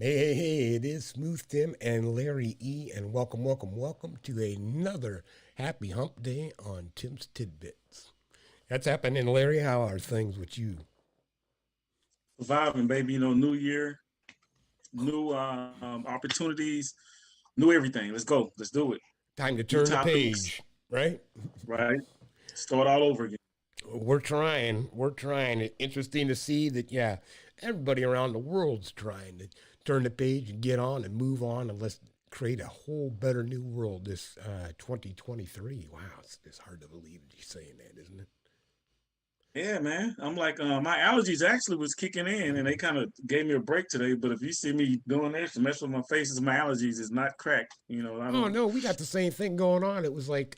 Hey, it is Smooth Tim and Larry E, and welcome to another happy hump day on Tim's Tidbits. That's happening, Larry. How are things with you? Surviving, baby. New year, new opportunities, new everything. Let's go. Let's do it. Time to New turn the topics, page, right? right? Start all over again. We're trying. We're trying. It's interesting to see that, yeah, everybody around the world's trying to turn the page and get on and move on and let's create a whole better new world this 2023. Wow, it's hard to believe he's saying that, isn't it? Yeah, man. I'm like, my allergies actually was kicking in, and they kind of gave me a break today. But if you see me doing this, mess with my faces, my allergies is not cracked. I Oh don't. no, we got the same thing going on. It was like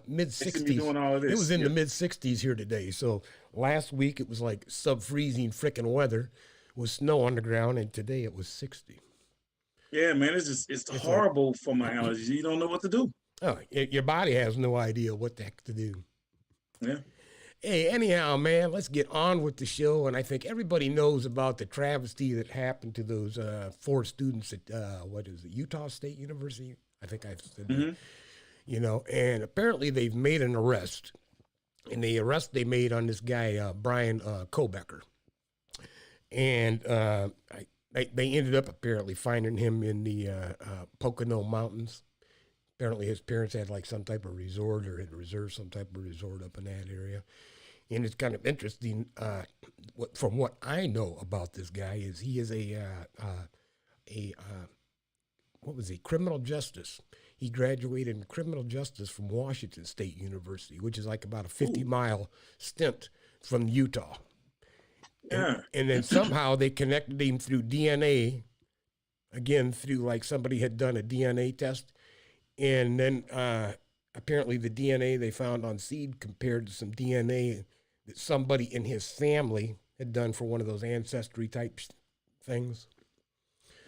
mid They see me sixties. doing all of It was this. in the Yep. mid sixties here today. So last week it was like sub freezing freaking weather with snow on the ground, and today it was 60. Yeah, man. It's It's like, horrible for my allergies. You don't know what to do. oh, your body has no idea what the heck to do. Yeah. Hey, anyhow, man, let's get on with the show. And I think everybody knows about the travesty that happened to those four students at what is it, Utah State University? I think I've said that. Hmm. And apparently they've made an arrest. And the arrest they made on this guy, Brian Kohberger. And they ended up apparently finding him in the Pocono Mountains. Apparently his parents had like some type of resort or had reserved some type of resort up in that area. And it's kind of interesting. From what I know about this guy, is he is a what was he? Criminal justice. He graduated in criminal justice from Washington State University, which is like about a Ooh. 50-mile stint from Utah. And Yeah. and then somehow they connected him through DNA, again through like somebody had done a DNA test, and then apparently the DNA they found on seed compared to some DNA that somebody in his family had done for one of those ancestry type things.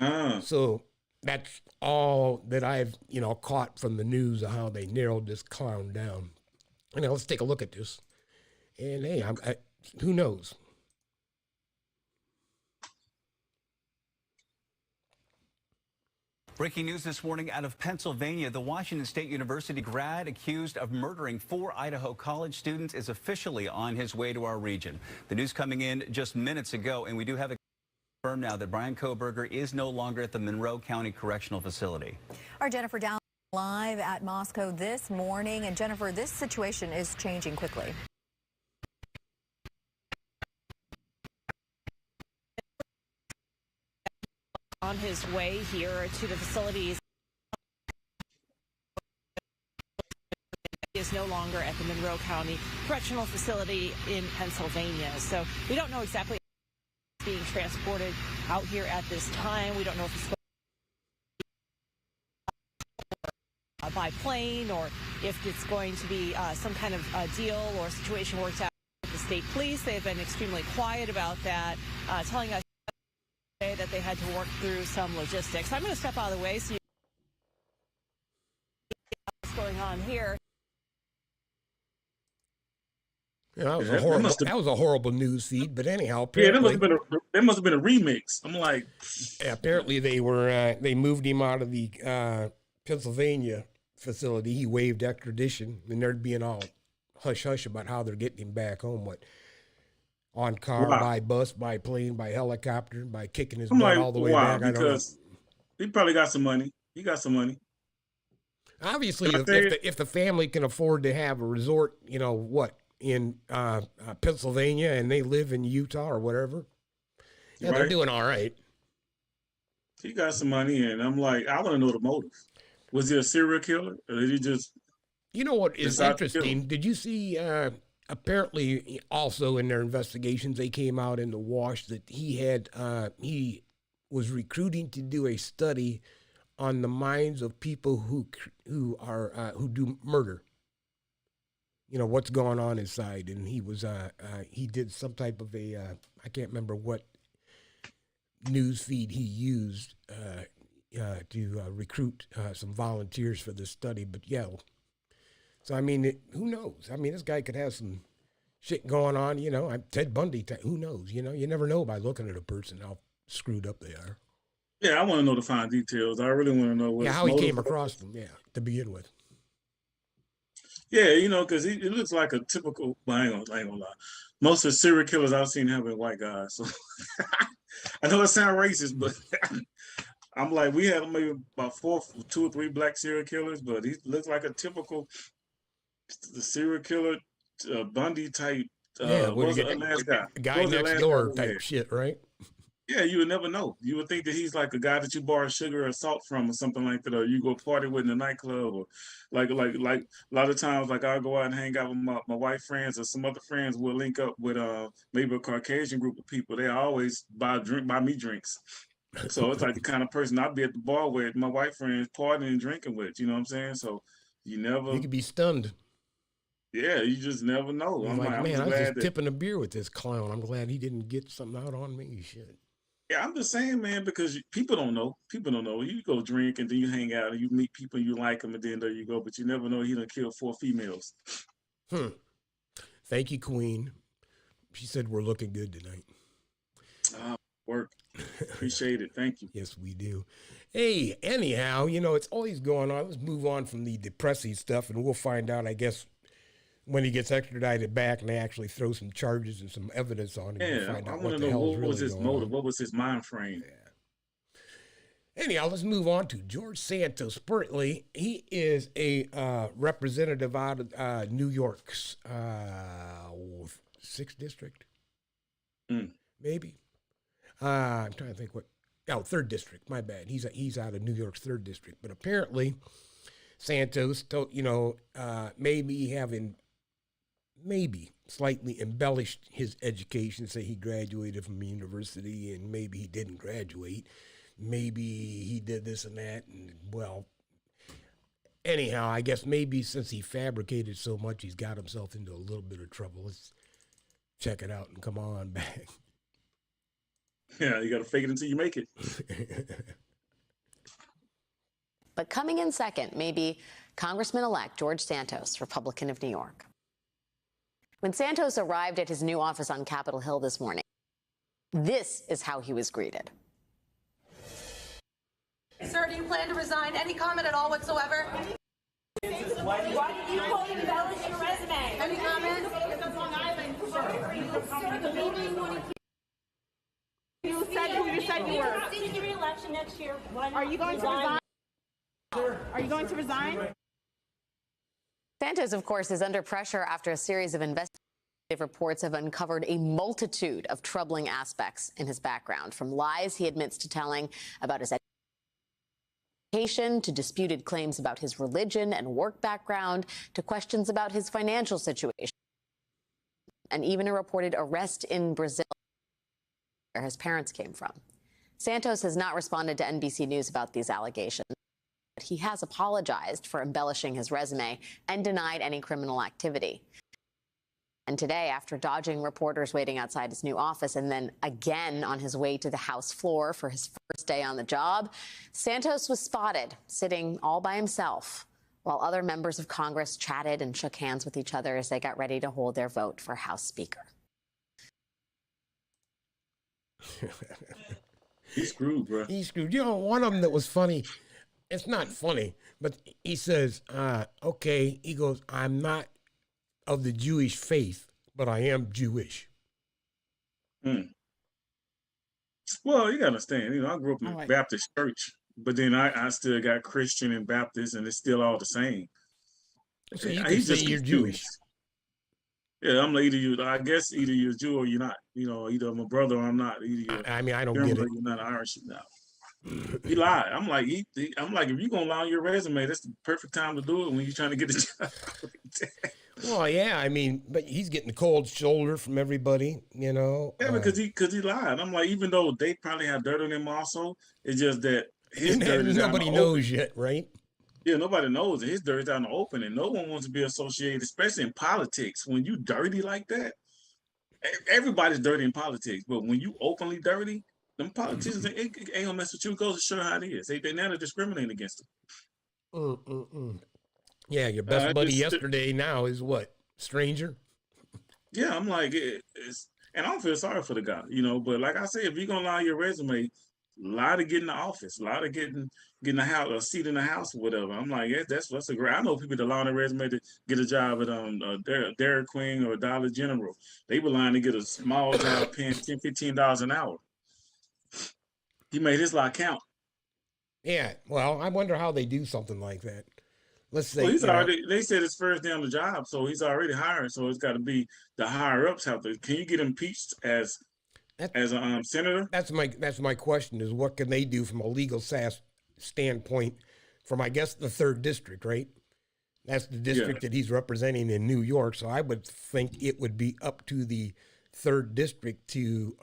Ah. So that's all that I've caught from the news of how they narrowed this clown down. And now let's take a look at this. And hey, who knows? Breaking news this morning out of Pennsylvania. The Washington State University grad accused of murdering four Idaho college students is officially on his way to our region. The news coming in just minutes ago, and we do have a confirmed now that Brian Kohberger is no longer at the Monroe County Correctional Facility. Our Jennifer Down live at Moscow this morning. And Jennifer, this situation is changing quickly. On his way here to the facilities. He is no longer at the Monroe County Correctional Facility in Pennsylvania. So we don't know exactly if he's being transported out here at this time. We don't know if he's by plane or if it's going to be some kind of deal or situation worked out with the state police. They've been extremely quiet about that, telling us that they had to work through some logistics. I'm going to step out of the way so you know what's going on here. Yeah, that was Yeah, a horrible. have. That was a horrible news feed. But anyhow, Yeah, that must apparently, have been a remix. I'm like, apparently they moved him out of the Pennsylvania facility. He waived extradition, and they're being all hush hush about how they're getting him back home. What, on car, wow. by bus, by plane, by helicopter, by kicking his I'm butt like, all the way wow, back. I don't know. because he probably got some money. He got some money. Obviously, And I if tell you, if the family can afford to have a resort, what in Pennsylvania, and they live in Utah or whatever, yeah, they're right? doing all right. He got some money, and I'm like, I want to know the motive. Was he a serial killer, or did he just You know what is decide to kill him? interesting? Did you see? Apparently, also in their investigations, they came out in the wash that he was recruiting to do a study on the minds of people who do murder. What's going on inside, and he did some type of a I can't remember what news feed he used to recruit some volunteers for this study. But yeah, so I mean, who knows? I mean, this guy could have some shit going on. I'm Ted Bundy. Who knows? You never know by looking at a person how screwed up they are. Yeah, I want to know the fine details. I really want to know what Yeah, his how he motive came was. across them. Yeah, to begin with. Yeah, you know, because it looks like a typical. Well, I ain't gonna lie. Most of the serial killers I've seen have been white guys. So I know it sounds racist, but I'm like, we had maybe about two or three black serial killers, but he looks like a typical the serial killer, Bundy type. Yeah, What what was you the get? last guy? Guy What was the next last guy door we had? type shit, right? Yeah, you would never know. You would think that he's like a guy that you borrow sugar or salt from or something like that, or you go party with in a nightclub, or like a lot of times, like I'll go out and hang out with my white friends or some other friends. We'll link up with maybe a Caucasian group of people. They always buy me drinks. So it's like the kind of person I'd be at the bar with my white friends partying and drinking with. You know what I'm saying? So you You never, could be stunned. yeah, you just never know. You're I'm like, like, I'm man, just I was glad just that. tipping a beer with this clown. I'm glad he didn't get something out on me. Shit. Yeah, I'm just saying, man, because people don't know. People don't know. You go drink and then you hang out and you meet people you like them, and then there you go. But you never know he done killed 4 females. Hmm. Thank you, Queen. She said we're looking good tonight. Work. Appreciate it. Thank you. Yes, we do. Hey, anyhow, you know, it's always going on. Let's move on from the depressing stuff, and we'll find out, I guess, when he gets extradited back and they actually throw some charges and some evidence on him. We'll Yeah, find I out want what to the know hell's what really was his going motive? on. What was his mind frame? Anyhow, let's move on to George Santos. Apparently, he is a representative out of New York's 6th district, maybe. I'm trying to think what. Oh, 3rd district. My bad. He's out of New York's 3rd district. But apparently, Santos, maybe slightly embellished his education. Say he graduated from university, and maybe he didn't graduate. Maybe he did this and that, and well, anyhow, I guess maybe since he fabricated so much, he's got himself into a little bit of trouble. Let's check it out and come on back. Yeah, you got to fake it until you make it. But coming in second may be Congressman-elect George Santos, Republican of New York. When Santos arrived at his new office on Capitol Hill this morning, this is how he was greeted. Sir, do you plan to resign? Any comment at all whatsoever? Why did you embellish your resume? Any comment? You said who you said you were. Seeking re-election next year. Are you going to resign? Are you going to resign? Santos, of course, is under pressure after a series of investigative reports have uncovered a multitude of troubling aspects in his background, from lies he admits to telling about his education, to disputed claims about his religion and work background, to questions about his financial situation, and even a reported arrest in Brazil, where his parents came from. Santos has not responded to NBC News about these allegations. He has apologized for embellishing his resume and denied any criminal activity. And today, after dodging reporters waiting outside his new office and then again on his way to the House floor for his first day on the job, Santos was spotted sitting all by himself while other members of Congress chatted and shook hands with each other as they got ready to hold their vote for House Speaker. He's screwed, bro. He's screwed. You know, one of them that was funny, it's not funny, but he says, okay, he goes, I'm not of the Jewish faith, but I am Jewish. Well, you got to understand, you know, I grew up in a Baptist church, but then I still got Christian and Baptist, and it's still all the same. So you can say you're Jewish. Yeah, I'm like, I guess either you're Jew or you're not. You know, either I'm a brother or I'm not. Either I mean, I don't German get it. or you're not Irish now. He lied. I'm like, if you're gonna lie on your resume, that's the perfect time to do it when you're trying to get a job. Well, yeah, I mean, but he's getting the cold shoulder from everybody, you know. Yeah, because he lied. I'm like, even though they probably have dirt on him also, it's just that his dirt is nobody knows yet, right? Yeah, nobody knows it. His dirt is out in the open, and no one wants to be associated, especially in politics. When you dirty like that, everybody's dirty in politics, but when you openly dirty, them politicians ain't gonna mess with you. It goes to show how it is. They now discriminating against them. Yeah, your best buddy yesterday now is what? Stranger? Yeah, I'm like, and I don't feel sorry for the guy, you know, but like I said, if you're gonna lie on your resume, A lot of getting the office, a lot of getting a house, a seat in the house, or whatever. I'm like, yeah, that's a great. I know people that lie on their resume to get a job at Dairy Queen or Dollar General. They were lying to get a small job paying $10, $15 an hour. He made his lie count. Yeah, well, I wonder how they do something like that. Let's say, well, he's already. They said it's first day on the job, so he's already hired. So it's got to be the higher ups have to. Can you get impeached as a senator? That's my question: is what can they do from a legal standpoint, from I guess the 3rd district, right? That's the district that he's representing in New York. So I would think it would be up to the 3rd district to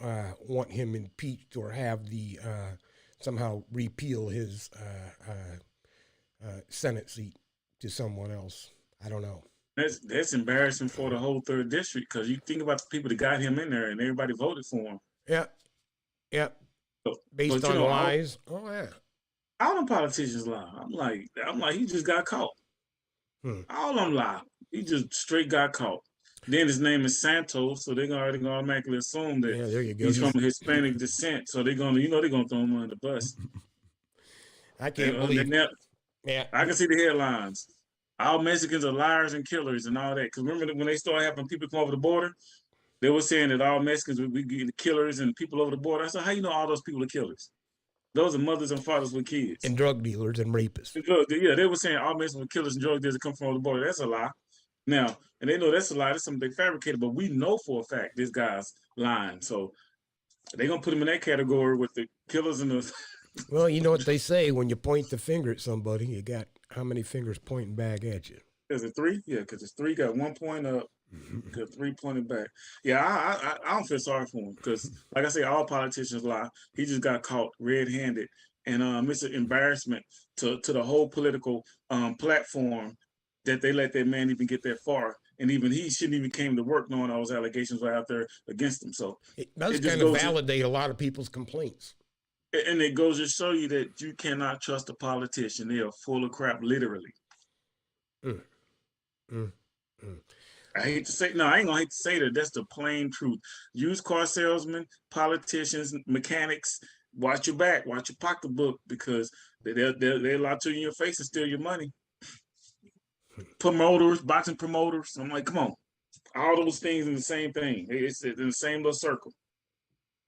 want him impeached or have the somehow repeal his Senate seat to someone else. I don't know. That's embarrassing for the whole 3rd district, because you think about the people that got him in there and everybody voted for him. Yeah. Based on lies. All them politicians lie. I'm like, he just got caught. All of them lie. He just straight got caught. Then his name is Santos, so they're already gonna automatically assume that there you go. He's from Hispanic descent. So they're gonna throw him under the bus. I can't believe. Yeah, I can see the headlines. All Mexicans are liars and killers and all that. Because remember when they started having people come over the border, they were saying that all Mexicans would be killers and people over the border. I said, how you know all those people are killers? Those are mothers and fathers with kids. And drug dealers and rapists. Yeah, they were saying all Mexicans were killers and drug dealers that come from over the border. That's a lie. Now, and they know that's a lie. That's something they fabricated. But we know for a fact this guy's lying. So they're going to put him in that category with the killers and the... Well, you know what they say, when you point the finger at somebody, you got how many fingers pointing back at you? Is it 3? Yeah, because it's 3 got 1 point up, got 3 pointing back. Yeah, I don't feel sorry for him because, like I say, all politicians lie. He just got caught red-handed, and it's an embarrassment to the whole political platform that they let that man even get that far. And even he shouldn't even came to work knowing all those allegations were out there against him. So it does kind of validate a lot of people's complaints. And it goes to show you that you cannot trust a politician. They are full of crap, literally. I hate to say, no, I ain't gonna hate to say that. That's the plain truth. Used car salesmen, politicians, mechanics, watch your back, watch your pocketbook, because they'll lie to you in your face and steal your money. Promoters, boxing promoters. I'm like, come on. All those things in the same thing. It's in the same little circle.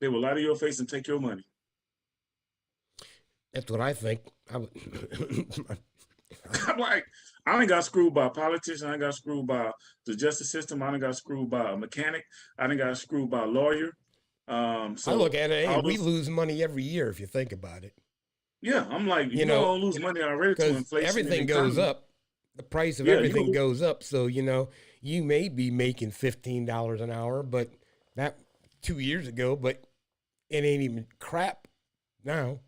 They will lie to your face and take your money. That's what I think. I'm like, I ain't got screwed by a politician. I ain't got screwed by the justice system. I ain't got screwed by a mechanic. I ain't got screwed by a lawyer. So I look at it, hey, we lose money every year if you think about it. Yeah, I'm like, you know, don't lose money already to inflation. Everything goes up. The price of everything goes up. So, you know, you may be making $15 an hour, but that 2 years ago, but it ain't even crap now.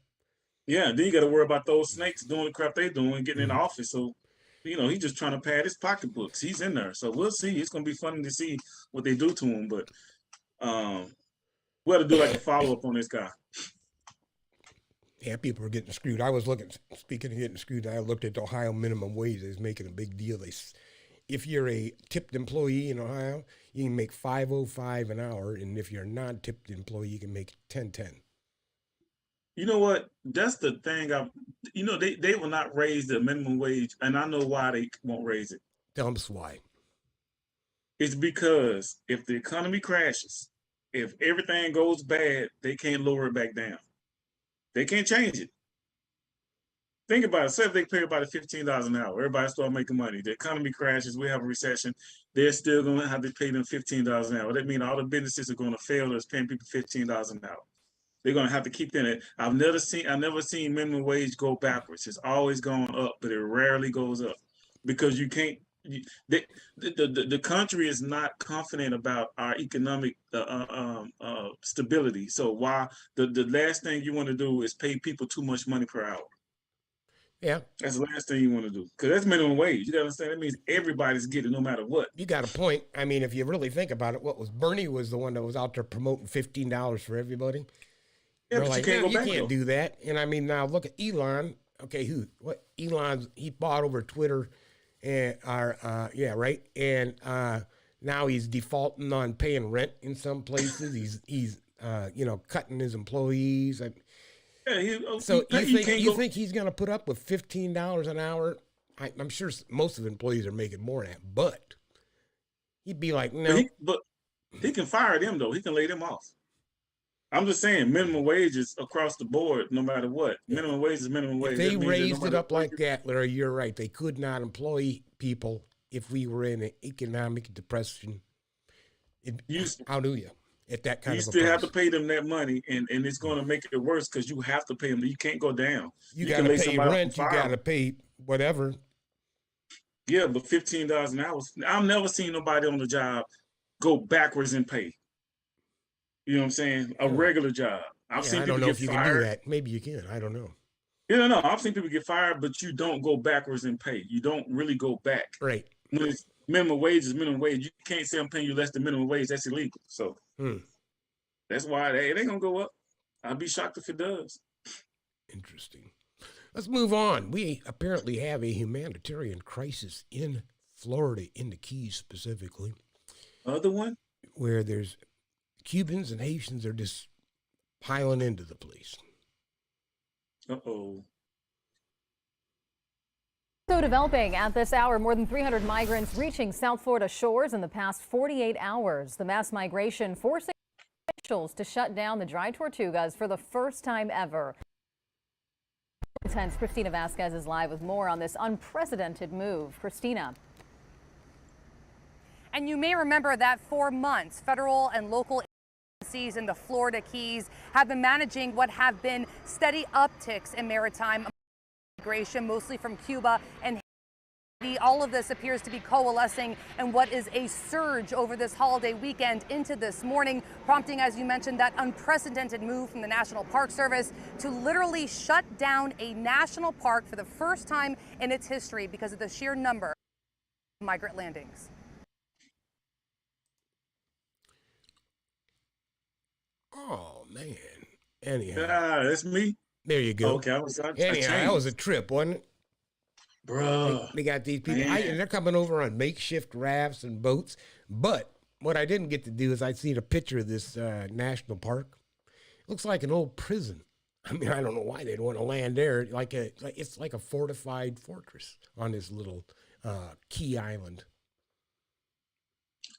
Yeah, then you got to worry about those snakes doing the crap they doing, getting in the office. So, you know, he's just trying to pad his pocketbooks. He's in there. So we'll see. It's going to be funny to see what they do to him. But we'll have to do like a follow-up on this guy. Yeah, people are getting screwed. Speaking of getting screwed, I looked at the Ohio minimum wage. It's making a big deal. If you're a tipped employee in Ohio, you can make $5.05 an hour. And if you're a non-tipped employee, you can make $10.10. You know what? That's the thing. They will not raise the minimum wage, and I know why they won't raise it. Tell us why. It's because if the economy crashes, if everything goes bad, they can't lower it back down. They can't change it. Think about it. Say if they pay everybody $15 an hour, everybody start making money. The economy crashes, we have a recession. They're still going to have to pay them $15 an hour. That means all the businesses are going to fail as paying people $15 an hour. They're going to have to keep it. I've never seen minimum wage go backwards. It's always gone up, but it rarely goes up because you can't. The country is not confident about our economic stability. So why the last thing you want to do is pay people too much money per hour. Yeah, that's the last thing you want to do because that's minimum wage. You got to understand. That means everybody's getting no matter what. You got a point. I mean, if you really think about it, Bernie was the one that was out there promoting $15 for everybody. Yeah, but like, you can't do that. And I mean, now look at Elon. Okay, he bought over Twitter, and right. And now he's defaulting on paying rent in some places. He's cutting his employees. Yeah, So you can't you go. think he's going to put up with $15 an hour? I'm sure most of the employees are making more than that, but he'd be like, no. But he can fire them though. He can lay them off. I'm just saying, minimum wages across the board, no matter what. Minimum wage is minimum If wage. they That means that no raised it matter up what like that, Larry, you're right. They could not employ people if we were in an economic depression. Hallelujah. At that kind you of a still price. have to pay them that money, and it's going to make it worse because you have to pay them. You can't go down. You can got to lay pay somebody off rent. and You fire got them. to pay whatever. Yeah, but $15 an hour. I've never seen nobody on the job go backwards in pay. You know what I'm saying? A regular job. I've seen I people don't know get if you fired. can do that. Maybe you can. I don't know. Yeah, no, I've seen people get fired, but you don't go backwards in pay. You don't really go back. Right. When it's minimum wage is minimum wage. You can't say I'm paying you less than minimum wage. That's illegal. So that's why it ain't gonna go up. I'd be shocked if it does. Interesting. Let's move on. We apparently have a humanitarian crisis in Florida, in the Keys specifically. Other one? Where there's Cubans and Haitians are just piling into the place. Uh-oh. So developing at this hour, more than 300 migrants reaching South Florida shores in the past 48 hours. The mass migration forcing officials to shut down the dry tortugas for the first time ever. 10's Christina Vasquez is live with more on this unprecedented move. Christina. And you may remember that for months, federal and local agencies in the Florida Keys have been managing what have been steady upticks in maritime migration, mostly from Cuba and Haiti. All of this appears to be coalescing in what is a surge over this holiday weekend into this morning, prompting, as you mentioned, that unprecedented move from the National Park Service to literally shut down a national park for the first time in its history because of the sheer number of migrant landings. Oh, man. Anyhow. That's me. There you go. Okay, anyhow, that was a trip, wasn't it? Bruh. They got these people, and they're coming over on makeshift rafts and boats. But what I didn't get to do is I seen a picture of this national park. It looks like an old prison. I mean, I don't know why they'd want to land there. It's like a fortified fortress on this little key island.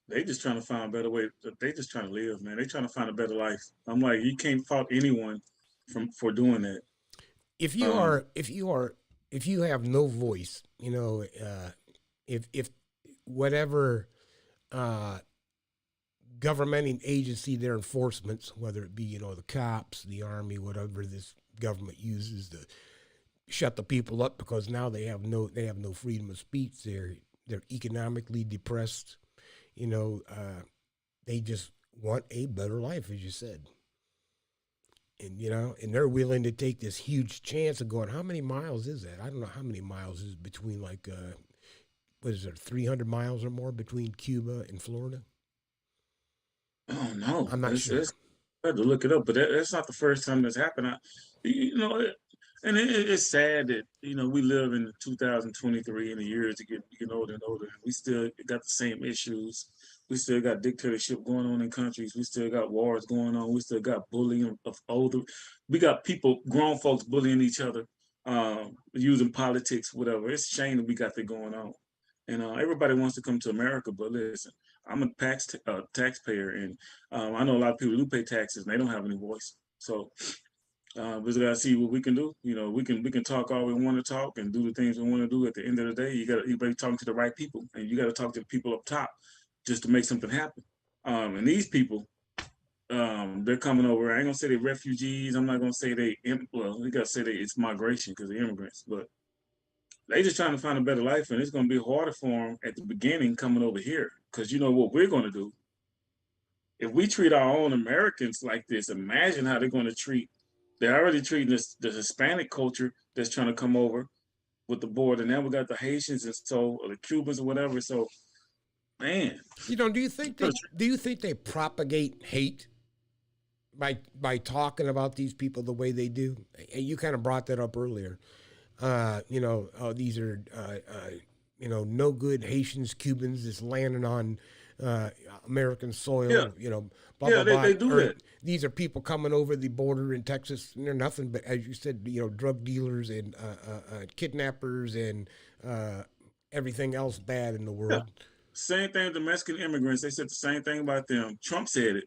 They just trying to find a better way. They just trying to live, man. They trying to find a better life. I'm like, you can't fault anyone for doing that. If you have no voice, you know, if whatever governmental agency, their enforcements, whether it be, you know, the cops, the army, whatever this government uses to shut the people up because now they have no freedom of speech. They're economically depressed. You know, they just want a better life, as you said. And, you know, and they're willing to take this huge chance of going, how many miles is that? I don't know how many miles is between, like, what is there, 300 miles or more between Cuba and Florida? Oh, no. I'm not sure. I had to look it up, but that's not the first time that's happened. It's sad that, you know, we live in 2023 and the years are getting older and older. And we still got the same issues. We still got dictatorship going on in countries. We still got wars going on. We still got bullying of older. We got people, grown folks bullying each other, using politics, whatever. It's a shame that we got that going on. And everybody wants to come to America, but listen, I'm a taxpayer, and I know a lot of people do pay taxes, and they don't have any voice. So we just gotta see what we can do. You know, we can talk all we want to talk and do the things we want to do. At the end of the day, you be talking to the right people, and you got to talk to the people up top just to make something happen. And these people, they're coming over. I ain't gonna say they're refugees. I'm not gonna say we gotta say it's migration because they're immigrants, but they just trying to find a better life, and it's gonna be harder for them at the beginning coming over here. Because you know what we're gonna do? If we treat our own Americans like this, imagine how they're gonna treat. They're already treating the Hispanic culture that's trying to come over with the border. And now we got the Haitians or the Cubans or whatever. So, man, you know, do you think they propagate hate by talking about these people the way they do? And you kind of brought that up earlier. You know, these are no good Haitians, Cubans, just landing on American soil, Yeah. you know, blah, Yeah, blah, blah. they do Or that. these are people coming over the border in Texas, and they're nothing but, as you said, you know, drug dealers and kidnappers and everything else bad in the Yeah. world. Same thing with Mexican immigrants. They said the same thing about them. Trump said it.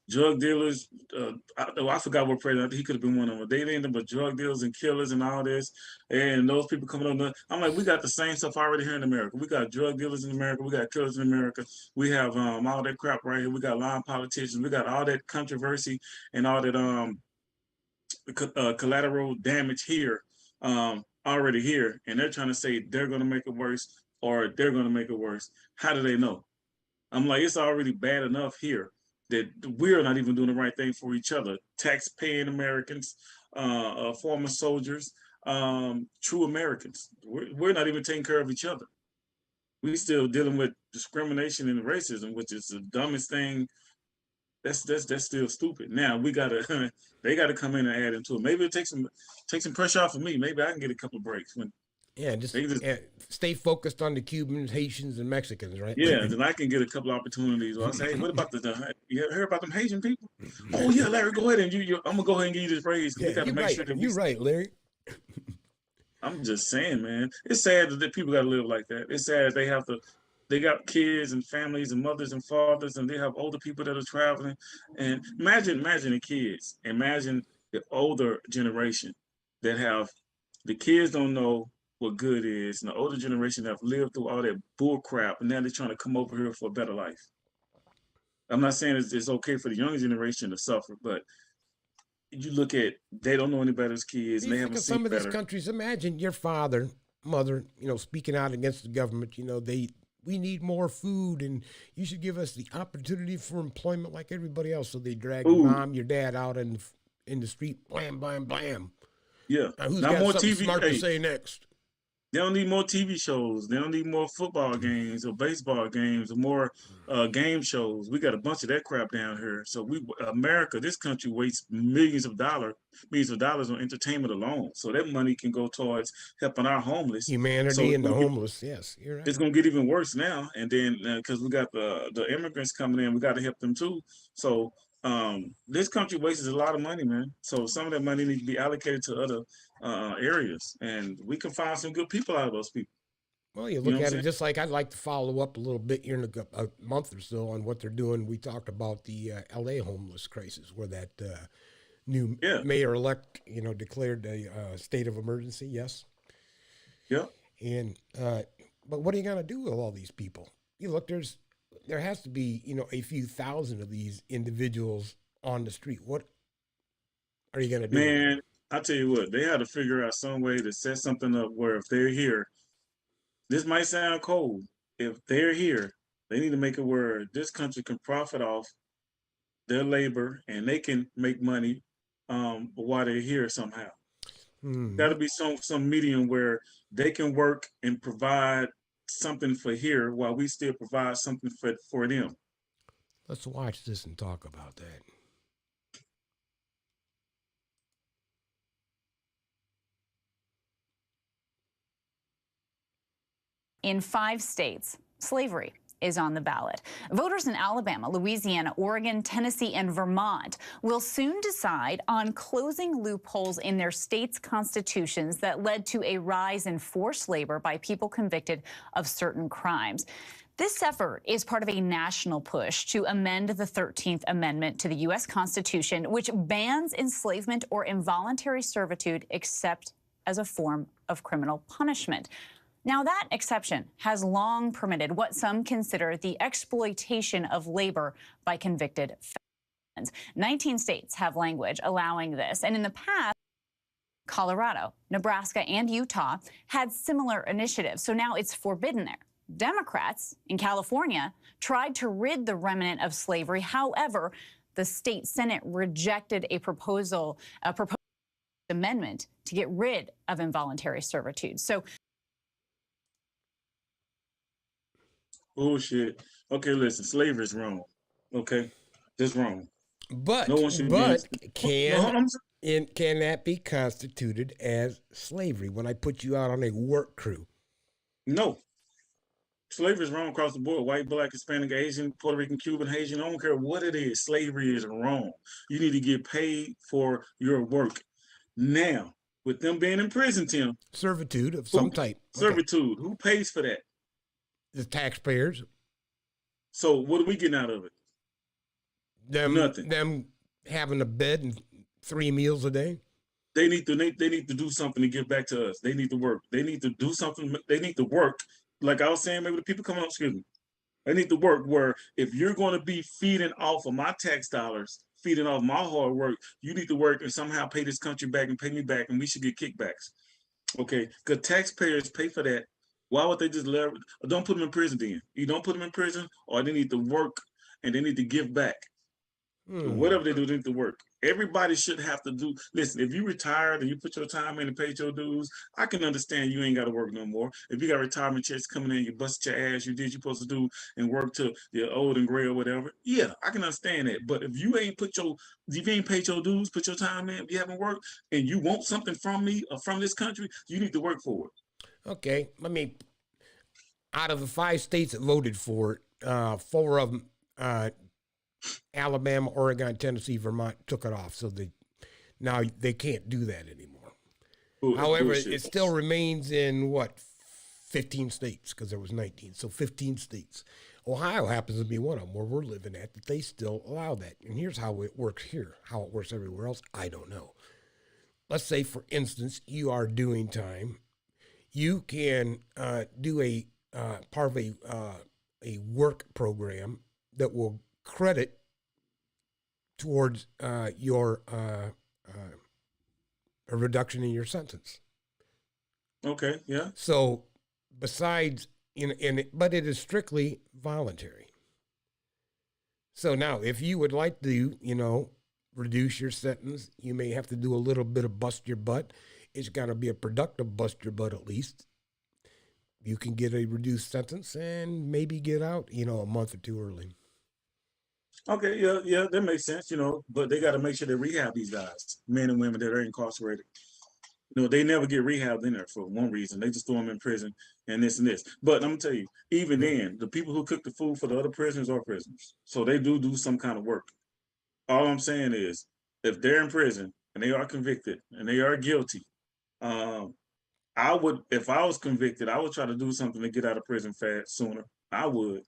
Drug dealers, I forgot what president, he could have been one of them. They ended up with drug dealers and killers and all this. And those people coming on. I'm like, we got the same stuff already here in America. We got drug dealers in America. We got killers in America. We have all that crap right here. We got lying politicians. We got all that controversy and all that collateral damage here already here. And they're trying to say they're going to make it worse or they're going to make it worse. How do they know? I'm like, it's already bad enough here that we're not even doing the right thing for each other. Tax-paying Americans, former soldiers, true Americans. We're not even taking care of each other. We still dealing with discrimination and racism, which is the dumbest thing. That's still stupid. Now we gotta they gotta come in and add into it. Maybe it take some pressure off of me. Maybe I can get a couple of breaks when. Yeah, just stay focused on the Cubans, Haitians, and Mexicans, right? Yeah, then I can get a couple opportunities. I'll say, hey, what about you heard about them Haitian people? Oh yeah, Larry, go ahead and I'm gonna go ahead and give you this praise. Yeah, we gotta make sure that you're right, Larry. I'm just saying, man. It's sad that people gotta live like that. It's sad that they got kids and families and mothers and fathers, and they have older people that are traveling. And imagine the kids. Imagine the older generation that have the kids don't know what good is, and the older generation have lived through all that bull crap, and now they're trying to come over here for a better life. I'm not saying it's okay for the younger generation to suffer, but you look at, they don't know any better as kids, and they haven't seen some of better. these countries. Imagine your father, mother, you know, speaking out against the government. You know, we need more food, and you should give us the opportunity for employment like everybody else. So they drag your mom, your dad out in the street, blam, blam, blam. Yeah, now, who's not got more something TV. smart to say next? They don't need more TV shows. They don't need more football games or baseball games or more game shows. We got a bunch of that crap down here. So America, this country wastes millions of dollars on entertainment alone. So that money can go towards helping our homeless. Humanity and the homeless. Yes, you're right. It's going to get even worse now. And then because we got the immigrants coming in, we got to help them too. So this country wastes a lot of money, man. So some of that money needs to be allocated to other areas, and we can find some good people out of those people. Well, you look at it just like I'd like to follow up a little bit here in a month or so on what they're doing. We talked about the L.A. homeless crisis, where that new mayor-elect, you know, declared a state of emergency. Yes. Yeah. And but what are you going to do with all these people? You look, there has to be, you know, a few thousand of these individuals on the street. What are you going to do? Man, I tell you what, they had to figure out some way to set something up where if they're here, this might sound cold. If they're here, they need to make it where this country can profit off their labor and they can make money while they're here somehow. Got to be some medium where they can work and provide something for here while we still provide something for them. Let's watch this and talk about that. In 5 states, slavery is on the ballot. Voters in Alabama, Louisiana, Oregon, Tennessee, and Vermont will soon decide on closing loopholes in their states' constitutions that led to a rise in forced labor by people convicted of certain crimes. This effort is part of a national push to amend the 13th Amendment to the U.S. Constitution, which bans enslavement or involuntary servitude except as a form of criminal punishment. Now, that exception has long permitted what some consider the exploitation of labor by convicted felons. 19 states have language allowing this, and in the past, Colorado, Nebraska, and Utah had similar initiatives, so now it's forbidden there. Democrats in California tried to rid the remnant of slavery. However, the state Senate rejected a proposed amendment to get rid of involuntary servitude. So bullshit. Okay, listen, slavery is wrong. Okay, that's wrong. But no one should can that be constituted as slavery when I put you out on a work crew? No. Slavery is wrong across the board. White, black, Hispanic, Asian, Puerto Rican, Cuban, Haitian. I don't care what it is. Slavery is wrong. You need to get paid for your work. Now, with them being in prison, Tim. Servitude of some type. Servitude. Okay. Who pays for that? The taxpayers. So what are we getting out of it? Nothing. Them having a bed and 3 meals a day. They need to do something to give back to us. They need to work. They need to do something. They need to work. Like I was saying, maybe the people coming up, excuse me. They need to work where if you're going to be feeding off of my tax dollars, feeding off my hard work, you need to work and somehow pay this country back and pay me back, and we should get kickbacks. Okay, because taxpayers pay for that. Why would they just don't put them in prison then? You don't put them in prison, or they need to work and they need to give back. Whatever they do, they need to work. Everybody should have to do. Listen, if you retired and you put your time in and paid your dues, I can understand you ain't got to work no more. If you got retirement checks coming in, you busted your ass, you did what you're supposed to do and work till you're old and gray or whatever. Yeah, I can understand that. But if you ain't paid your dues, put your time in, you haven't worked, and you want something from me or from this country, you need to work for it. Okay, I mean, out of the 5 states that voted for it, 4 of them. Alabama, Oregon, Tennessee, Vermont took it off, so now they can't do that anymore. However, it still remains in 15 states, because there was 19, so 15 states. Ohio happens to be one of them where we're living at, that they still allow that. And here's how it works here. How it works everywhere else, I don't know. Let's say, for instance, you are doing time. You can do a part of a work program that will credit towards your a reduction in your sentence. Okay, yeah. So besides, but it is strictly voluntary. So now, if you would like to, reduce your sentence, you may have to do a little bit of bust your butt. It's got to be a productive bust your butt at least. You can get a reduced sentence and maybe get out, a month or 2 early. Okay, yeah, that makes sense, but they got to make sure they rehab these guys, men and women that are incarcerated. They never get rehabbed in there for one reason. They just throw them in prison and this and this. But I'm going to tell you, even then, the people who cook the food for the other prisoners are prisoners. So they do some kind of work. All I'm saying is, if they're in prison and they are convicted and they are guilty, if I was convicted, I would try to do something to get out of prison fast sooner. I would.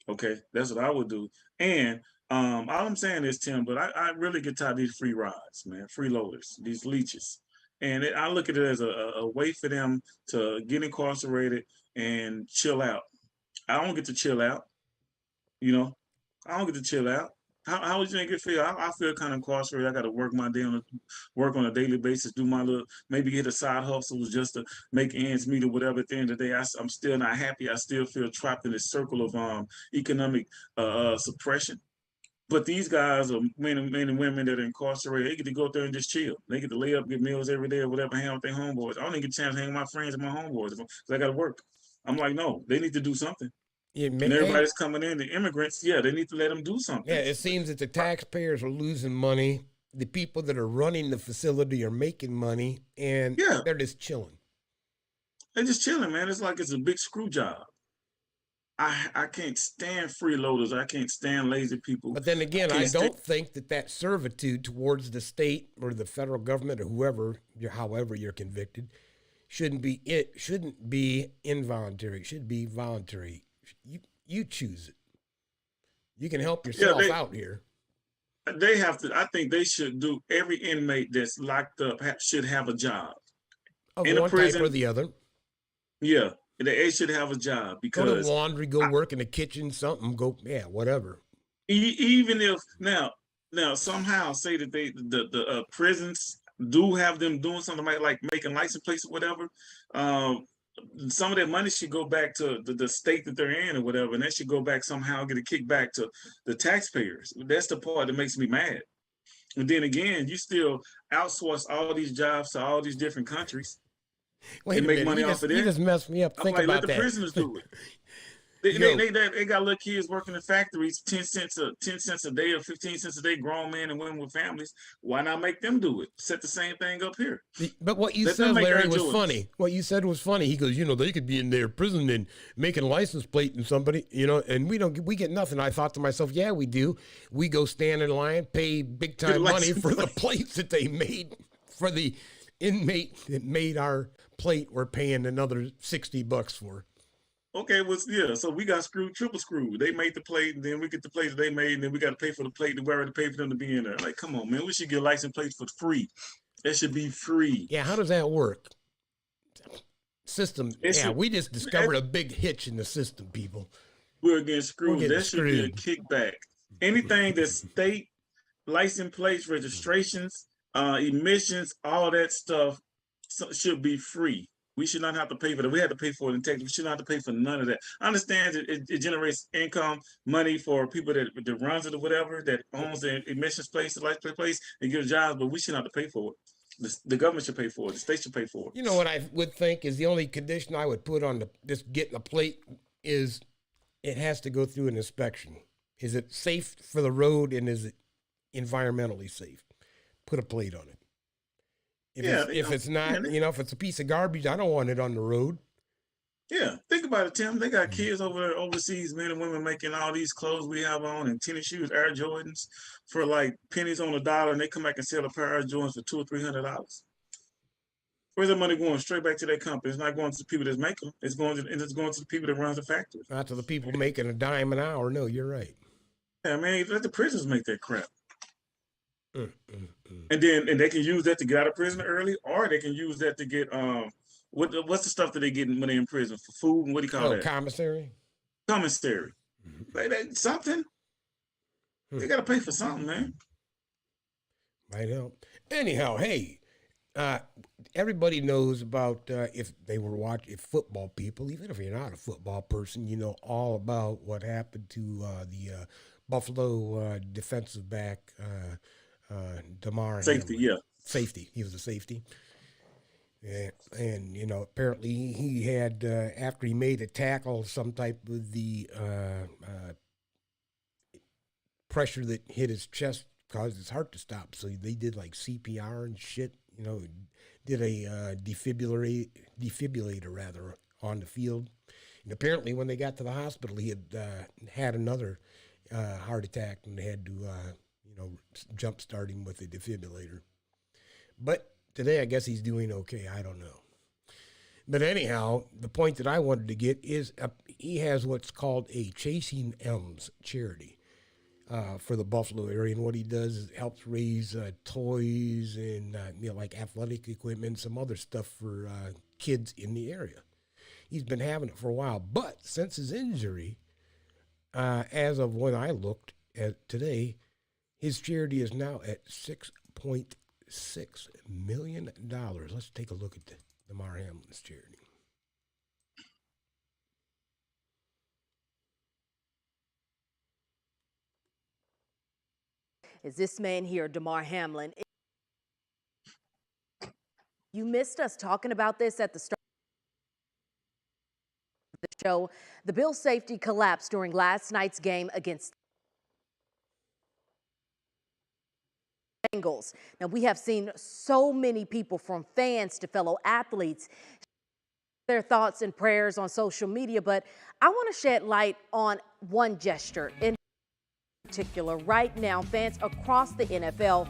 Okay, that's what I would do. And all I'm saying is, Tim, but I really get tired of these free rides, man, freeloaders, these leeches. And I look at it as a way for them to get incarcerated and chill out. I don't get to chill out, I don't get to chill out. How would you think it feel? I feel kind of incarcerated. I got to work work on a daily basis, do my maybe get a side hustle just to make ends meet or whatever. At the end of the day, I'm still not happy. I still feel trapped in this circle of economic suppression. But these guys are men and women that are incarcerated. They get to go up there and just chill. They get to lay up, get meals every day or whatever, hang out with their homeboys. I don't even get a chance to hang with my friends and my homeboys because I got to work. I'm like, no, they need to do something. And everybody's coming in, the immigrants, they need to let them do something. Yeah, it seems that the taxpayers are losing money. The people that are running the facility are making money, and they're just chilling. They're just chilling, man. It's like it's a big screw job. I can't stand freeloaders. I can't stand lazy people. But then again, I don't think that servitude towards the state or the federal government or however you're convicted, shouldn't be involuntary. It should be voluntary. You choose it. You can help yourself out here. They have to. I think they should do. Every inmate that's locked up should have a job. Of one type or the other. Yeah, they should have a job because go to laundry, go work in the kitchen, something. Go, whatever. Even if now somehow say that the prisons do have them doing something like making license plates or whatever. Some of that money should go back to the state that they're in or whatever, and that should go back somehow, get a kickback to the taxpayers. That's the part that makes me mad. And then again, you still outsource all these jobs to all these different countries. Wait a minute, make money off of it. You just messed me up. Think about that. Let the prisoners do it. They got little kids working in factories, 10 cents a day or 15 cents a day, grown men and women with families. Why not make them do it? Set the same thing up here. But what you said, Larry, was funny. What you said was funny. He goes, they could be in their prison and making a license plate and somebody, and we get nothing. I thought to myself, yeah, we do. We go stand in line, pay big time money for the plates that they made for the inmate that made our plate. We're paying another $60 for. Okay, well, yeah, so we got screwed, triple screwed. They made the plate, and then we get the plate that they made, and then we got to pay for the plate that we already paid for them to be in there. Like, come on, man, we should get license plates for free. That should be free. Yeah, how does that work? System, we just discovered a big hitch in the system, people. We're getting screwed. That should be a kickback. Anything that's state license plates, registrations, emissions, all that stuff should be free. We should not have to pay for that. We have to pay for it in Texas. We should not have to pay for none of that. I understand that it generates income, money for people that runs it or whatever, that owns the emissions place, the license plate place, and gives jobs, but we should not have to pay for it. The government should pay for it. The state should pay for it. You know what I would think is the only condition I would put on this getting a plate is it has to go through an inspection. Is it safe for the road, and is it environmentally safe? Put a plate on it. If it's not, if it's a piece of garbage, I don't want it on the road. Yeah, think about it, Tim. They got kids over there overseas, men and women, making all these clothes we have on and tennis shoes, Air Jordans, for like pennies on the dollar, and they come back and sell a pair of Air Jordans for $200 or $300. Where's the money going? Straight back to their company. It's not going to the people that make them. It's going to the people that runs the factory. Not to the people making a dime an hour. No, you're right. Yeah, man, let the prisoners make that crap. And they can use that to get out of prison early, or they can use that to get what's the stuff that they get when they're in prison for food, and what do you call that? Commissary. Commissary. Something. They got to pay for something, man. Might help. Anyhow, hey, everybody knows about if they were watching football people, even if you're not a football person, you know all about what happened to the Buffalo defensive back. Damar safety, Hamlin. Safety. He was a safety. And apparently he had, after he made a tackle, some type of the pressure that hit his chest caused his heart to stop. So they did like CPR and shit, did a defibrillator rather on the field. And apparently when they got to the hospital, he had another heart attack, and they had to, jump start him with a defibrillator. But today, I guess he's doing okay. I don't know. But anyhow, the point that I wanted to get is he has what's called a Chasing M's charity for the Buffalo area. And what he does is helps raise toys and, like athletic equipment, some other stuff for kids in the area. He's been having it for a while. But since his injury, as of when I looked at today, his charity is now at $6.6 million. Let's take a look at the Damar Hamlin's charity. Is this man here, Damar Hamlin? You missed us talking about this at the start of the show. The Bills' safety collapsed during last night's game against Bengals. Now, we have seen so many people, from fans to fellow athletes, their thoughts and prayers on social media, but I want to shed light on one gesture in particular. Right now, fans across the NFL,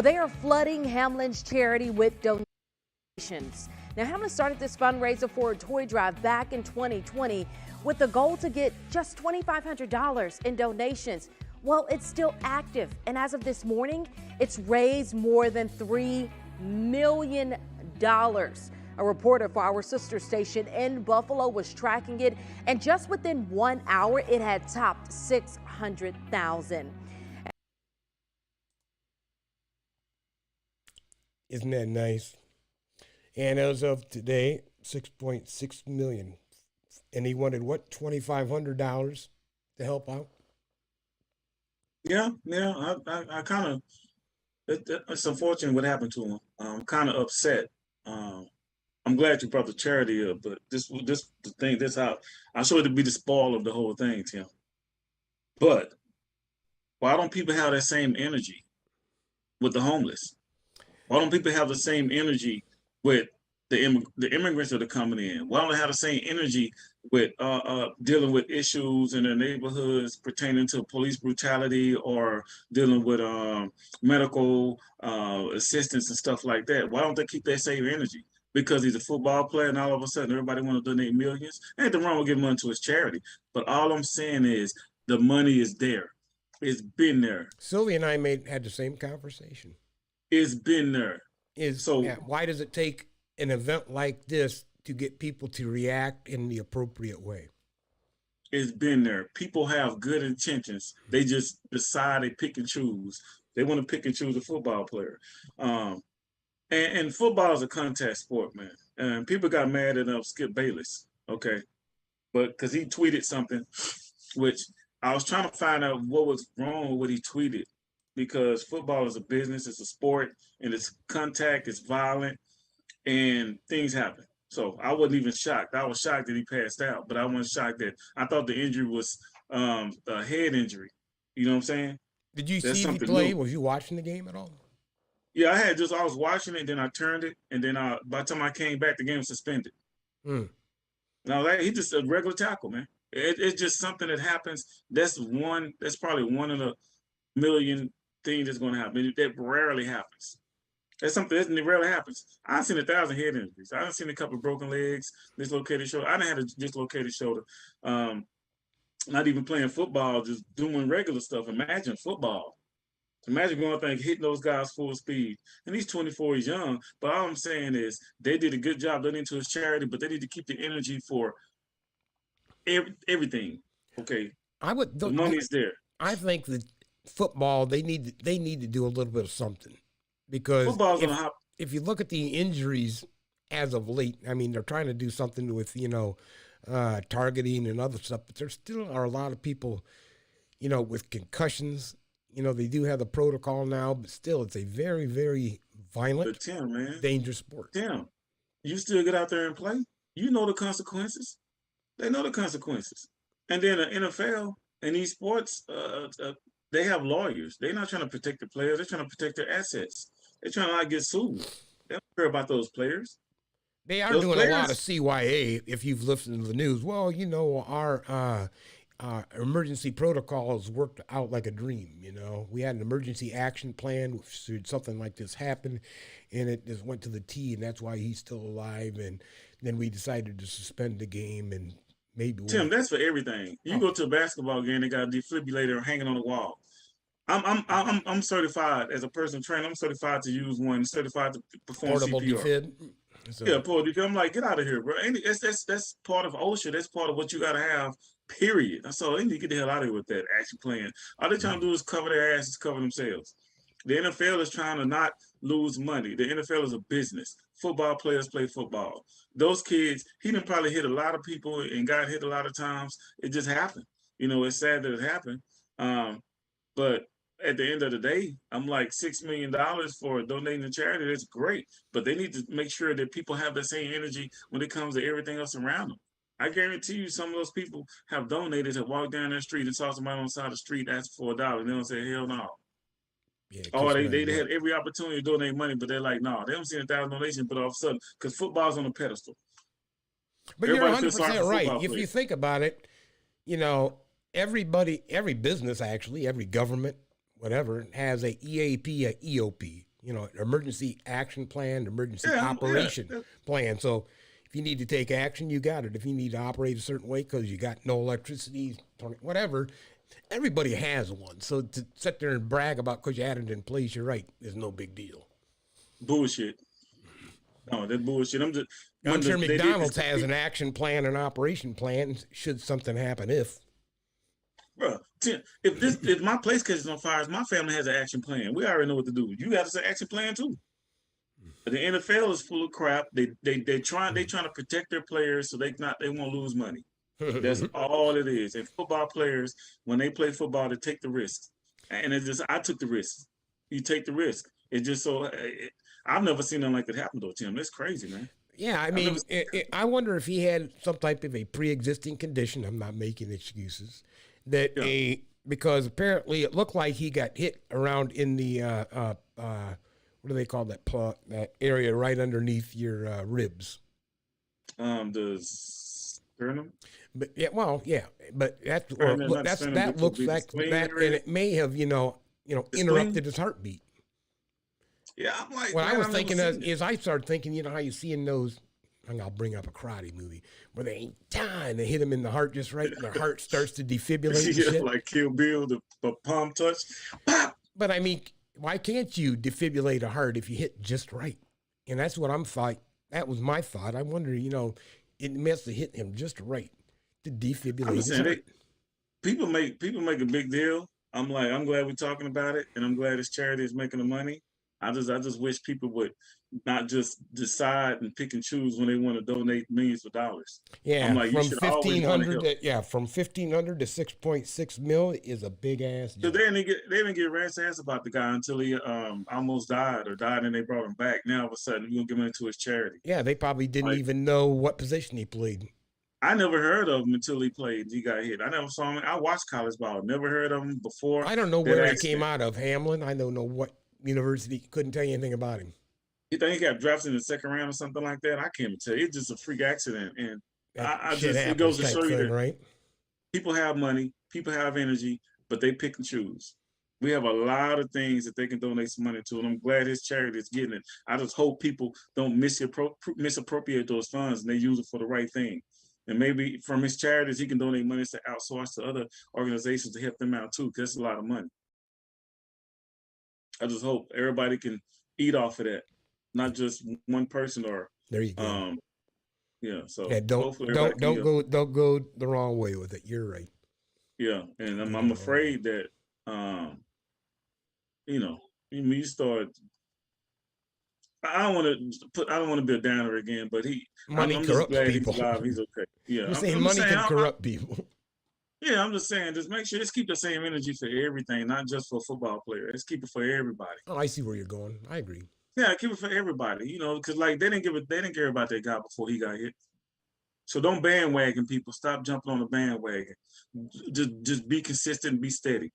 they are flooding Hamlin's charity with donations. Now, Hamlin started this fundraiser for a toy drive back in 2020 with the goal to get just $2,500 in donations. Well, it's still active, and as of this morning, it's raised more than $3 million. A reporter for our sister station in Buffalo was tracking it, and just within 1 hour, it had topped $600,000. Isn't that nice? And as of today, $6.6 million. And he wanted what, $2,500 to help out? Yeah. I kind of, it's unfortunate what happened to him. I'm kind of upset. I'm I'm glad you brought the charity up, but this the thing. This how I showed it to be the spoil of the whole thing, Tim. But why don't people have that same energy with the homeless? Why don't people have the same energy with the immigrants that are coming in? Why don't they have the same energy with dealing with issues in their neighborhoods pertaining to police brutality or dealing with medical assistance and stuff like that? Why don't they keep that same energy? Because he's a football player and all of a sudden everybody want to donate millions? Ain't the wrong with giving money to his charity. But all I'm saying is the money is there. It's been there. Sylvia and I had the same conversation. It's been there. Why does it take an event like this to get people to react in the appropriate way? It's been there. People have good intentions. They just decide they pick and choose. They want to pick and choose a football player. And football is a contact sport, man. And people got mad at Skip Bayless, okay? But because he tweeted something, which I was trying to find out what was wrong with what he tweeted, because football is a business, it's a sport, and it's contact, it's violent, and things happen. So I wasn't even shocked. I was shocked that he passed out, but I wasn't shocked that I thought the injury was a head injury. You know what I'm saying? Did you see him play? Was you watching the game at all? Yeah, I was watching it, then I turned it, and then by the time I came back, the game was suspended. Now he just a regular tackle, man. It's just something that happens. That's probably one of the million things that's going to happen. That rarely happens. That's something that rarely happens. I've seen 1,000 head injuries. I've seen a couple of broken legs, dislocated shoulder. I done had a dislocated shoulder. Not even playing football, just doing regular stuff. Imagine football. Imagine going out there and hitting those guys full speed. And he's 24, he's young. But all I'm saying is they did a good job donating to his charity, but they need to keep the energy for everything. Okay. The money's there. I think that football, they need to do a little bit of something. Because if you look at the injuries as of late, I mean, they're trying to do something with, targeting and other stuff, but there still are a lot of people, with concussions. They do have the protocol now, but still it's a very, very violent, dangerous sport. Tim, you still get out there and play. You know the consequences. They know the consequences. And then the NFL and these sports, they have lawyers. They're not trying to protect the players. They're trying to protect their assets. They're trying to not get sued. They don't care about those players. They are doing a lot of CYA, if you've listened to the news. Well, our emergency protocols worked out like a dream, We had an emergency action plan should something like this happen, and it just went to the T, and that's why he's still alive. And then we decided to suspend the game, and maybe Tim, that's for everything. You go to a basketball game, they got a defibrillator hanging on the wall. I'm certified as a personal trainer. I'm certified to use one. Certified to perform portable CPR. defib. Yeah, portable defib. I'm like, get out of here, bro. That's part of OSHA. That's part of what you got to have. Period. So they need to get the hell out of here with that action plan. All they're trying to do is cover their asses, cover themselves. The NFL is trying to not lose money. The NFL is a business. Football players play football. Those kids, he done probably hit a lot of people and got hit a lot of times. It just happened. It's sad that it happened. But at the end of the day, I'm like $6 million for donating to charity. That's great. But they need to make sure that people have the same energy when it comes to everything else around them. I guarantee you some of those people have donated, have walked down that street and saw somebody on the side of the street ask for $1. And they don't say, hell no. Yeah, they had every opportunity to donate money, but they're like, no, they don't see 1,000 donations, but all of a sudden, because football's on a pedestal. But everybody, you're 100% right. If you think about it, everybody, every business actually, every government, whatever, has a EAP, a EOP, emergency action plan, emergency operation plan. So if you need to take action, you got it. If you need to operate a certain way because you got no electricity, whatever, everybody has one. So to sit there and brag about because you had it in place, you're right, there's no big deal. Bullshit. No, that's bullshit. I'm sure McDonald's has an action plan, an operation plan, should something happen if. Bro, if my place catches on fire, my family has an action plan. We already know what to do. You got an action plan too. But the NFL is full of crap. They're trying to protect their players so they won't lose money. That's all it is. And football players, when they play football, they take the risks. And it's just I took the risk. You take the risk. It's just so I've never seen nothing like that happen though, Tim. That's crazy, man. Yeah, I mean, I wonder if he had some type of a pre-existing condition. I'm not making excuses. Because apparently it looked like he got hit around in the what do they call that that area right underneath your ribs? The sternum. But yeah, but that looks like that, and it may have interrupted his heartbeat. Yeah, I'm like, what I was thinking is I started thinking, you know how you see in those, and I'll bring up a karate movie where they ain't dying, they hit him in the heart just right, and their heart starts to defibrillate. Yeah, like Kill Bill, the palm touch. Pop! But I mean, why can't you defibrillate a heart if you hit just right? And that's what I'm thought. That was my thought. I wonder, it must have hit him just right to defibrillate his heart. People make a big deal. I'm glad we're talking about it, and I'm glad this charity is making the money. I just wish people would not just decide and pick and choose when they want to donate millions of dollars. Yeah, from 1,500 from 1,500 to 6.6 mil is a big ass. So they didn't get rat's ass about the guy until he almost died and they brought him back. Now all of a sudden we're gonna give him into his charity. Yeah, they probably didn't even know what position he played. I never heard of him until he got hit. I never saw him. I watched college ball. Never heard of him before. I don't know where he came out of. Hamlin. I don't know what university. Couldn't tell you anything about him. You think he got drafted in the second round or something like that? I can't even tell you. It's just a freak accident, and it goes to show you that right? People have money, people have energy, but they pick and choose. We have a lot of things that they can donate some money to, and I'm glad his charity is getting it. I just hope people don't misappropriate those funds and they use it for the right thing. And maybe from his charities, he can donate money to outsource to other organizations to help them out too, because it's a lot of money. I just hope everybody can eat off of that, not just one person or. There you go. Yeah. So don't go the wrong way with it. You're right. Yeah, and I'm afraid that you start. I don't want to be a downer again, but money corrupts people. He's alive. He's okay. Yeah, I'm saying money can corrupt people. Yeah, I'm just saying, just make sure, let's keep the same energy for everything, not just for a football player. Let's keep it for everybody. Oh, I see where you're going. I agree. Yeah, keep it for everybody. Because they didn't care about that guy before he got hit. So don't bandwagon people. Stop jumping on the bandwagon. Just be consistent and be steady.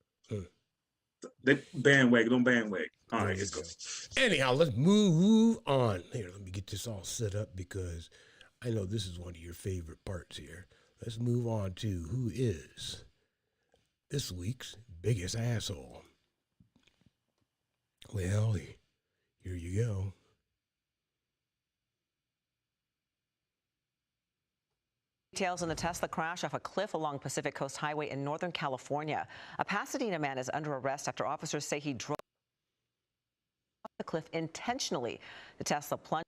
They bandwagon, don't bandwagon. All right, let's go. Anyhow, let's move on. Here, let me get this all set up because I know this is one of your favorite parts here. Let's move on to who is this week's biggest asshole. Well, here you go. Details in the Tesla crash off a cliff along Pacific Coast Highway in Northern California. A Pasadena man is under arrest after officers say he drove off the cliff intentionally. The Tesla plunged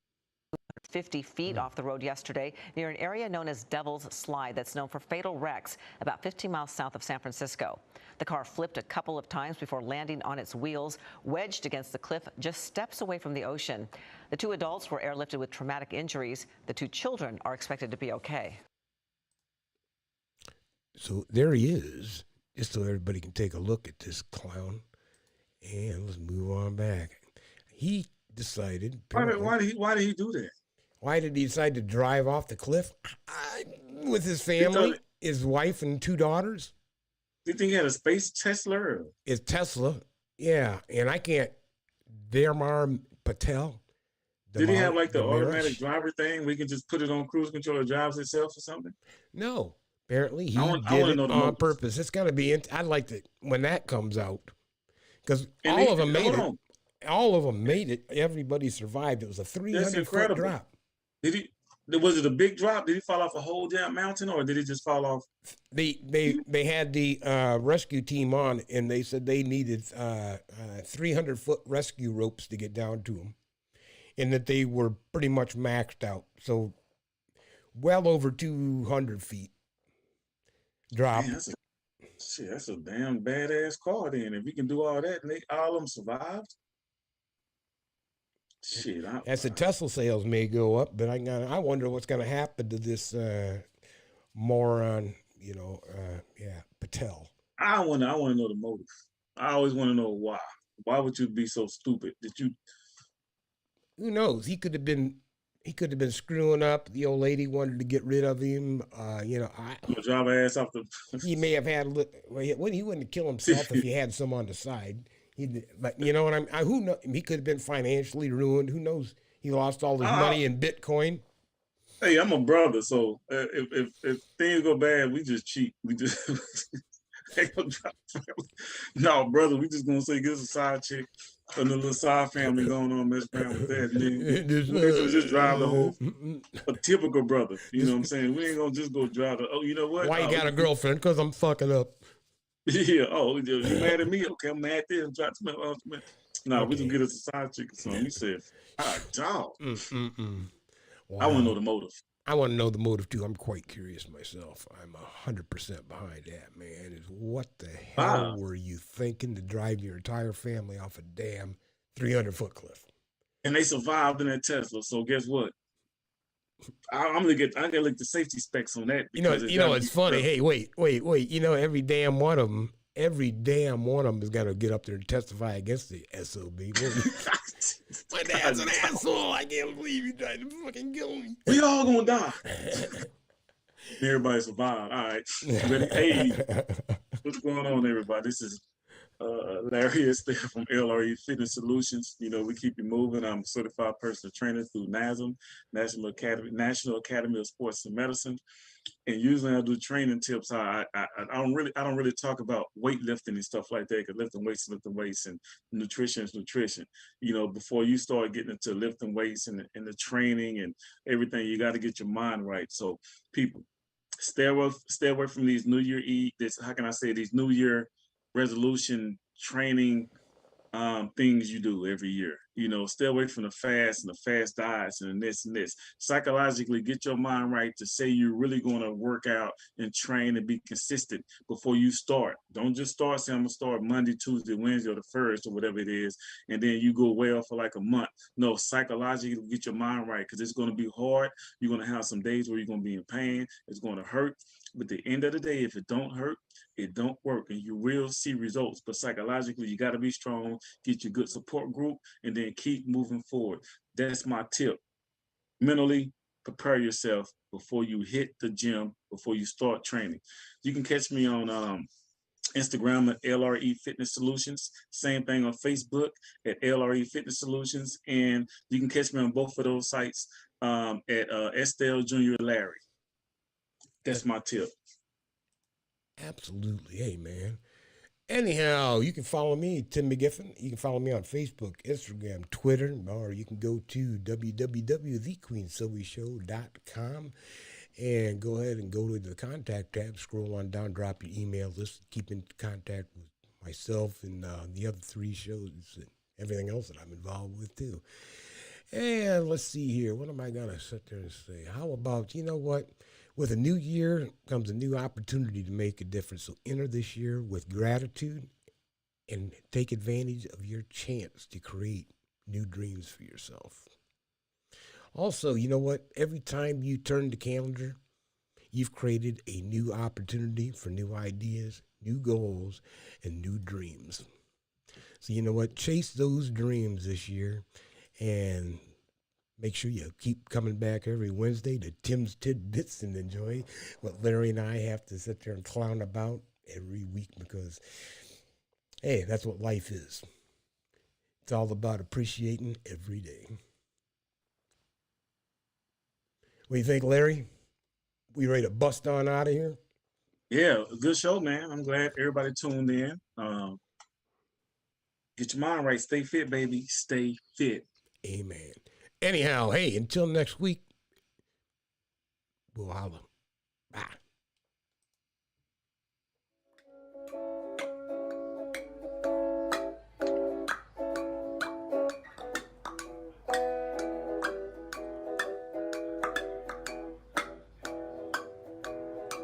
50 feet off the road yesterday near an area known as Devil's Slide that's known for fatal wrecks about 15 miles south of San Francisco. The car flipped a couple of times before landing on its wheels, wedged against the cliff just steps away from the ocean. The two adults were airlifted with traumatic injuries. The two children are expected to be okay. So there he is, just so everybody can take a look at this clown. And let's move on back. He decided. Why did he do that? Why did he decide to drive off the cliff? With his family, his wife and two daughters. Do you think he had a space Tesla? It's Tesla, yeah. And I can't. Damar Patel. Did he have like the automatic driver thing? We can just put it on cruise control or drives itself or something? No. Apparently, he did it on purpose. It's got to be. I'd like to when that comes out, because all of them made it. All of them made it. Everybody survived. It was a 300-foot drop. Was it a big drop? Did he fall off a whole damn mountain, or did he just fall off? They had the rescue team on, and they said they needed 300-foot rescue ropes to get down to him, and that they were pretty much maxed out. So, well over 200 feet drop. Man, that's a damn badass car. Then, if he can do all that, and all of them survived. Shit, as the Tesla sales may go up, but I wonder what's going to happen to this moron, Patel. I want to know the motive. I always want to know why. Why would you be so stupid? Who knows? He could have been He could have been screwing up. The old lady wanted to get rid of him. Drive her ass off the. He may have had. He wouldn't kill himself if he had some on the side. But you know what who knows? He could have been financially ruined. Who knows? He lost all his money in Bitcoin. Hey, I'm a brother, so if things go bad, we just cheat. We just no, brother. We just gonna say get us a side chick and a little side family going on, mess around with that. Then just drive the whole a typical brother. You know what I'm saying? We ain't gonna just go drive the. Oh, you know what? Why you got a girlfriend? Because I'm fucking up. Yeah. Oh, you mad at me? Okay, I'm mad at them. No, we just get us a side chick or something. You said, dog. Wow. I want to know the motive. I want to know the motive too. I'm quite curious myself. I'm 100% behind that, man. Is what the hell were you thinking to drive your entire family off a damn 300-foot cliff? And they survived in that Tesla. So guess what? I gotta look the safety specs on that. You know, it's funny. Hey, wait. You know, every damn one of them is gonna get up there and testify against the SOB. My dad's an asshole. I can't believe you tried to fucking kill me. We all gonna die. Everybody survived. All right. Ready? Hey, what's going on, everybody? This is Larry Esther from LRE Fitness Solutions. You know, we keep you moving. I'm a certified personal trainer through NASM, National Academy of Sports and Medicine. And usually I do training tips. I don't really talk about weightlifting and stuff like that, because lifting weights, and nutrition is nutrition. You know, before you start getting into lifting weights and the training and everything, you got to get your mind right. So people, stay away from these New Year resolution training things you do every year. You know, stay away from the fast and the fast diets and this and this. Psychologically, get your mind right to say you're really going to work out and train and be consistent before you start. Don't just start saying I'm gonna start Monday, Tuesday, Wednesday, or the 1st or whatever it is, and then you go way off for like a month. No, psychologically get your mind right, because it's going to be hard. You're going to have some days where you're going to be in pain. It's going to hurt. But at the end of the day, if it don't hurt, it don't work, and you will see results. But psychologically, you got to be strong, get your good support group, and then keep moving forward. That's my tip. Mentally, prepare yourself before you hit the gym, before you start training. You can catch me on Instagram at LRE Fitness Solutions. Same thing on Facebook at LRE Fitness Solutions. And you can catch me on both of those sites at Estelle Jr. Larry. That's my tip. Absolutely. Hey, man. Anyhow, you can follow me, Tim McGiffin. You can follow me on Facebook, Instagram, Twitter, or you can go to www.thequeensylviashow.com and go ahead and go to the contact tab, scroll on down, drop your email list, keep in contact with myself and the other 3 shows and everything else that I'm involved with too. And let's see here. What am I going to sit there and say? How about, you know what? With a new year comes a new opportunity to make a difference. So enter this year with gratitude and take advantage of your chance to create new dreams for yourself. Also, you know what? Every time you turn the calendar, you've created a new opportunity for new ideas, new goals, and new dreams. So you know what? Chase those dreams this year, and make sure you keep coming back every Wednesday to Tim's Tidbits and enjoy what Larry and I have to sit there and clown about every week, because, hey, that's what life is. It's all about appreciating every day. What do you think, Larry? We ready to bust on out of here? Yeah, a good show, man. I'm glad everybody tuned in. Get your mind right. Stay fit, baby. Stay fit. Amen. Anyhow, hey, until next week, we'll holla. Bye.